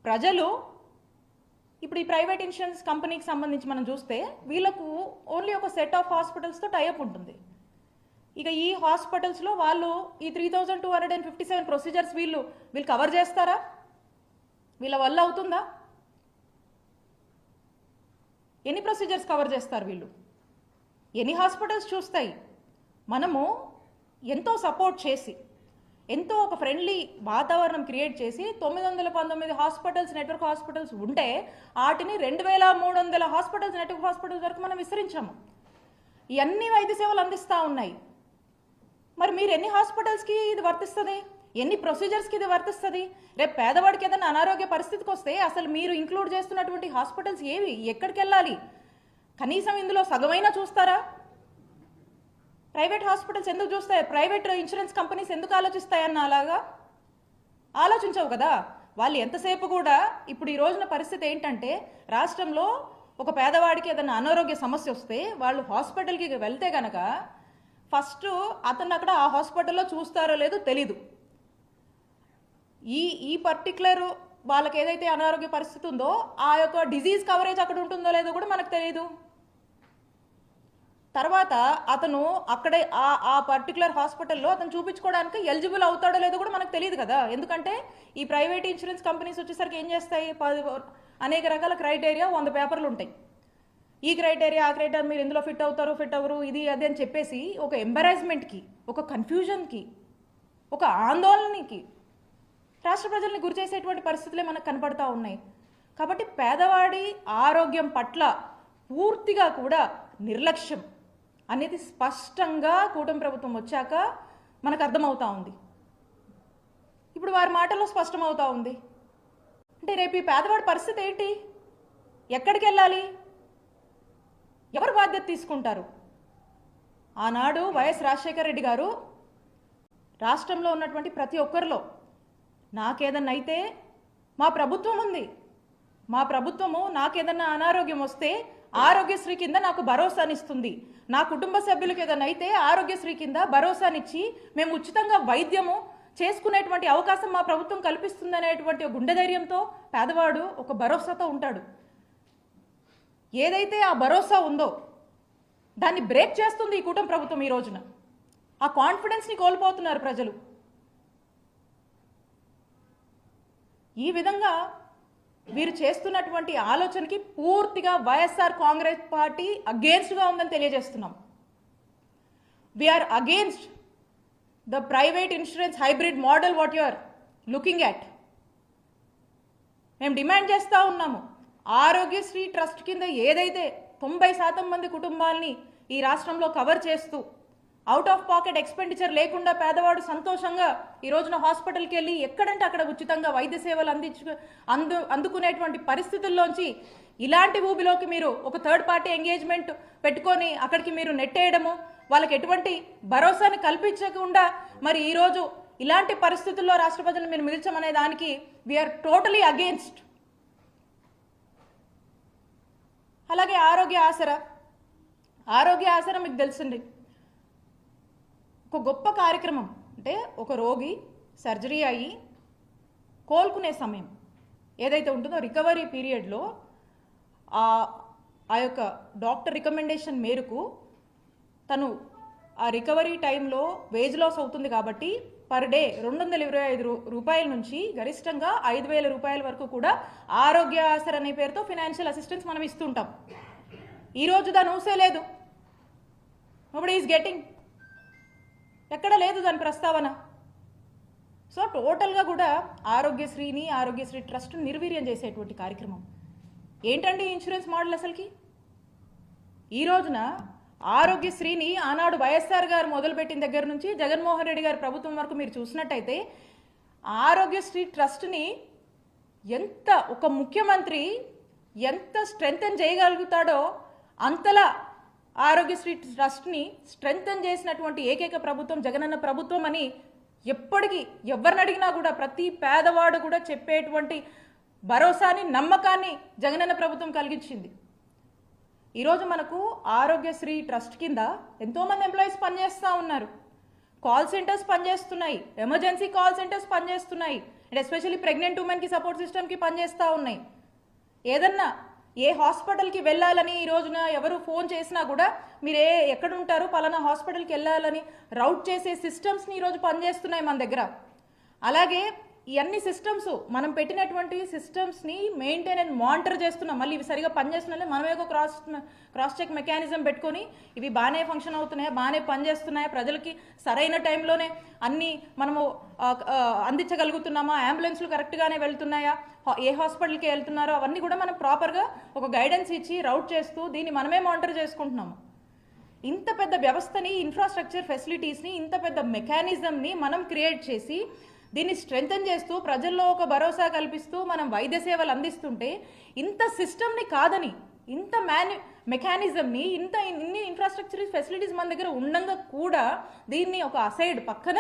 ప్రజలు ఇప్పుడు ఈ ప్రైవేట్ ఇన్సూరెన్స్ కంపెనీకి సంబంధించి మనం చూస్తే వీళ్ళకు ఓన్లీ ఒక సెట్ ఆఫ్ హాస్పిటల్స్తో టైఅప్ ఉంటుంది. ఇక ఈ హాస్పిటల్స్లో వాళ్ళు ఈ 3257 ప్రొసీజర్స్ వీళ్ళు కవర్ చేస్తారా? వీళ్ళ వల్ల అవుతుందా? ఎన్ని ప్రొసీజర్స్ కవర్ చేస్తారు వీళ్ళు? ఎన్ని హాస్పిటల్స్ చూస్తాయి? మనము ఎంతో సపోర్ట్ చేసి ఎంతో ఒక ఫ్రెండ్లీ వాతావరణం క్రియేట్ చేసి 919 హాస్పిటల్స్ నెట్వర్క్ హాస్పిటల్స్ ఉంటే వాటిని 2300 హాస్పిటల్స్ నెట్వర్క్ హాస్పిటల్స్ వరకు మనం విస్తరించాము. ఇవన్నీ వైద్య సేవలు అందిస్తూ ఉన్నాయి. మరి మీరు ఎన్ని హాస్పిటల్స్కి ఇది వర్తిస్తుంది? ఎన్ని ప్రొసీజర్స్కి ఇది వర్తిస్తుంది? రేపు పేదవాడికి ఏదైనా అనారోగ్య పరిస్థితికి వస్తే అసలు మీరు ఇంక్లూడ్ చేస్తున్నటువంటి హాస్పిటల్స్ ఏవి, ఎక్కడికి వెళ్ళాలి? కనీసం ఇందులో సగమైనా చూస్తారా? ప్రైవేట్ హాస్పిటల్స్ ఎందుకు చూస్తాయి? ప్రైవేట్ ఇన్సూరెన్స్ కంపెనీస్ ఎందుకు ఆలోచిస్తాయన్న అలాగా ఆలోచించవు కదా. వాళ్ళు ఎంతసేపు కూడా ఇప్పుడు ఈ రోజున పరిస్థితి ఏంటంటే రాష్ట్రంలో ఒక పేదవాడికి ఏదైనా అనారోగ్య సమస్య వస్తే వాళ్ళు హాస్పిటల్కి వెళ్తే కనుక ఫస్ట్ అతను అక్కడ ఆ హాస్పిటల్లో చూస్తారో లేదో తెలీదు. ఈ పర్టికులర్ వాళ్ళకి ఏదైతే అనారోగ్య పరిస్థితి ఉందో ఆ యొక్క డిజీజ్ కవరేజ్ అక్కడ ఉంటుందో లేదో కూడా మనకు తెలియదు. తర్వాత అతను అక్కడే ఆ పర్టికులర్ హాస్పిటల్లో అతను చూపించుకోవడానికి ఎలిజిబుల్ అవుతాడో లేదో కూడా మనకు తెలియదు కదా. ఎందుకంటే ఈ ప్రైవేట్ ఇన్సూరెన్స్ కంపెనీస్ వచ్చేసరికి ఏం చేస్తాయి, అనేక రకాల క్రైటీరియా 100 పేపర్లు ఉంటాయి. ఈ క్రైటీరియా ఆ క్రైటీరియా మీరు ఇందులో ఫిట్ అవ్వరు ఇది అది అని చెప్పేసి ఒక ఎంబరాస్మెంట్కి, ఒక కన్ఫ్యూజన్కి, ఒక ఆందోళనకి రాష్ట్ర ప్రజల్ని గురి చేసేటువంటి పరిస్థితులే మనకు కనపడతా ఉన్నాయి. కాబట్టి పేదవాడి ఆరోగ్యం పట్ల పూర్తిగా కూడా నిర్లక్ష్యం అనేది స్పష్టంగా కూటమి ప్రభుత్వం వచ్చాక మనకు అర్థమవుతా ఉంది. ఇప్పుడు వారి మాటల్లో స్పష్టమవుతా ఉంది. అంటే రేపు ఈ పేదవాడి పరిస్థితి ఏంటి? ఎక్కడికి వెళ్ళాలి? ఎవరు బాధ్యత తీసుకుంటారు? ఆనాడు వైఎస్ రాజశేఖర రెడ్డి గారు రాష్ట్రంలో ఉన్నటువంటి ప్రతి ఒక్కరిలో నాకేదన్నా అయితే మా ప్రభుత్వం ఉంది, మా ప్రభుత్వము నాకేదన్నా అనారోగ్యం వస్తే ఆరోగ్యశ్రీ కింద నాకు భరోసానిస్తుంది, నా కుటుంబ సభ్యులకు ఏదైనా అయితే ఆరోగ్యశ్రీ కింద భరోసానిచ్చి మేము ఉచితంగా వైద్యము చేసుకునేటువంటి అవకాశం మా ప్రభుత్వం కల్పిస్తుంది అనేటువంటి గుండె ధైర్యంతో పేదవాడు ఒక భరోసాతో ఉంటాడు. ఏదైతే ఆ భరోసా ఉందో దాన్ని బ్రేక్ చేస్తుంది ఈ కూటమి ప్రభుత్వం. ఈ రోజున ఆ కాన్ఫిడెన్స్ని కోల్పోతున్నారు ప్రజలు. ఈ విధంగా వీరు చేస్తున్నటువంటి ఆలోచనకి పూర్తిగా వైఎస్ఆర్ కాంగ్రెస్ పార్టీ అగేన్స్ట్గా ఉందని తెలియజేస్తున్నాం. We are against the private insurance hybrid model what you are looking at. మేము డిమాండ్ చేస్తూ ఉన్నాము, ఆరోగ్యశ్రీ ట్రస్ట్ కింద ఏదైతే 90% మంది కుటుంబాలని ఈ రాష్ట్రంలో కవర్ చేస్తూ అవుట్ ఆఫ్ పాకెట్ ఎక్స్పెండిచర్ లేకుండా పేదవాడు సంతోషంగా ఈ రోజున హాస్పిటల్కి వెళ్ళి ఎక్కడంటే అక్కడ ఉచితంగా వైద్య సేవలు అందుకునేటువంటి పరిస్థితుల్లోంచి ఇలాంటి ఊబిలోకి మీరు ఒక థర్డ్ పార్టీ ఎంగేజ్మెంట్ పెట్టుకొని అక్కడికి మీరు నెట్టేయడము, వాళ్ళకి ఎటువంటి భరోసాని కల్పించకుండా మరి ఈరోజు ఇలాంటి పరిస్థితుల్లో రాష్ట్ర ప్రజలు మీరు మిగిల్చమనే దానికి వీఆర్ టోటలీ అగేన్స్ట్. అలాగే ఆరోగ్య ఆసరా మీకు తెలిసింది ఒక గొప్ప కార్యక్రమం. అంటే ఒక రోగి సర్జరీ అయ్యి కోలుకునే సమయం ఏదైతే ఉంటుందో రికవరీ పీరియడ్లో ఆ యొక్క డాక్టర్ రికమెండేషన్ మేరకు తను ఆ రికవరీ టైంలో వేజ్ లాస్ అవుతుంది కాబట్టి పర్ డే 225 రూపాయల నుంచి గరిష్టంగా 5000 రూపాయల వరకు కూడా ఆరోగ్య ఆసరా అనే పేరుతో ఫినాన్షియల్ అసిస్టెన్స్ మనం ఇస్తుంటాం. ఈరోజు దాని ఊసే లేదు. నోబడీ ఈజ్ గెటింగ్, ఎక్కడ లేదు దాని ప్రస్తావన. సో టోటల్గా కూడా ఆరోగ్యశ్రీ ట్రస్ట్ నిర్వీర్యం చేసేటువంటి కార్యక్రమం ఏంటండి ఇన్సూరెన్స్ మోడల్ అసలుకి? ఈ రోజున ఆరోగ్యశ్రీని ఆనాడు వైఎస్ఆర్ గారు మొదలుపెట్టిన దగ్గర నుంచి జగన్మోహన్ రెడ్డి గారి ప్రభుత్వం వరకు మీరు చూసినట్టయితే ఆరోగ్యశ్రీ ట్రస్ట్ని ఎంత ఒక ముఖ్యమంత్రి ఎంత స్ట్రెంగ్తన్ చేయగలుగుతాడో అంతలా ఆరోగ్యశ్రీ ట్రస్ట్ని స్ట్రెంగ్తన్ చేసినటువంటి ఏకైక ప్రభుత్వం జగనన్న ప్రభుత్వం అని ఎప్పటికీ ఎవరిని అడిగినా కూడా ప్రతి పేదవాడు కూడా చెప్పేటువంటి భరోసాని నమ్మకాన్ని జగనన్న ప్రభుత్వం కలిగించింది. ఈరోజు మనకు ఆరోగ్యశ్రీ ట్రస్ట్ కింద ఎంతోమంది ఎంప్లాయీస్ పనిచేస్తూ ఉన్నారు. కాల్ సెంటర్స్ పనిచేస్తున్నాయి, ఎమర్జెన్సీ కాల్ సెంటర్స్ పనిచేస్తున్నాయి, అండ్ ఎస్పెషల్లీ ప్రెగ్నెంట్ ఉమెన్కి సపోర్ట్ సిస్టమ్కి పనిచేస్తూ ఉన్నాయి. ఏదన్నా ఏ హాస్పిటల్కి వెళ్ళాలని ఈ రోజున ఎవరు ఫోన్ చేసినా కూడా మీరు ఎక్కడ ఉంటారు పలానా హాస్పిటల్కి వెళ్ళాలని రౌట్ చేసే సిస్టమ్స్ని ఈరోజు పనిచేస్తున్నాయి మన దగ్గర. అలాగే ఈ అన్ని సిస్టమ్స్ మనం పెట్టినటువంటి సిస్టమ్స్ని మెయింటైన్ అండ్ మానిటర్ చేస్తున్నాం. మళ్ళీ ఇవి సరిగా పనిచేస్తున్నాయి మనమే ఒక క్రాస్ చెక్ మెకానిజం పెట్టుకొని ఇవి బాగానే ఫంక్షన్ అవుతున్నాయా, బాగానే పనిచేస్తున్నాయా, ప్రజలకి సరైన టైంలోనే అన్నీ మనము అందించగలుగుతున్నామా, అంబులెన్స్లు కరెక్ట్గానే వెళ్తున్నాయా, ఏ హాస్పిటల్కి వెళ్తున్నారో అవన్నీ కూడా మనం ప్రాపర్గా ఒక గైడెన్స్ ఇచ్చి రౌట్ చేస్తూ దీన్ని మనమే మానిటర్ చేసుకుంటున్నాము. ఇంత పెద్ద వ్యవస్థని, ఇన్ఫ్రాస్ట్రక్చర్ ఫెసిలిటీస్ని, ఇంత పెద్ద మెకానిజంని మనం క్రియేట్ చేసి దీన్ని స్ట్రెంథన్ చేస్తూ ప్రజల్లో ఒక భరోసా కల్పిస్తూ మనం వైద్య సేవలు అందిస్తుంటే ఇంత సిస్టమ్ని కాదని, ఇంత మెకానిజంని, ఇన్ని ఇన్ఫ్రాస్ట్రక్చర్ ఫెసిలిటీస్ మన దగ్గర ఉండగా కూడా దీన్ని ఒక అసైడ్ పక్కన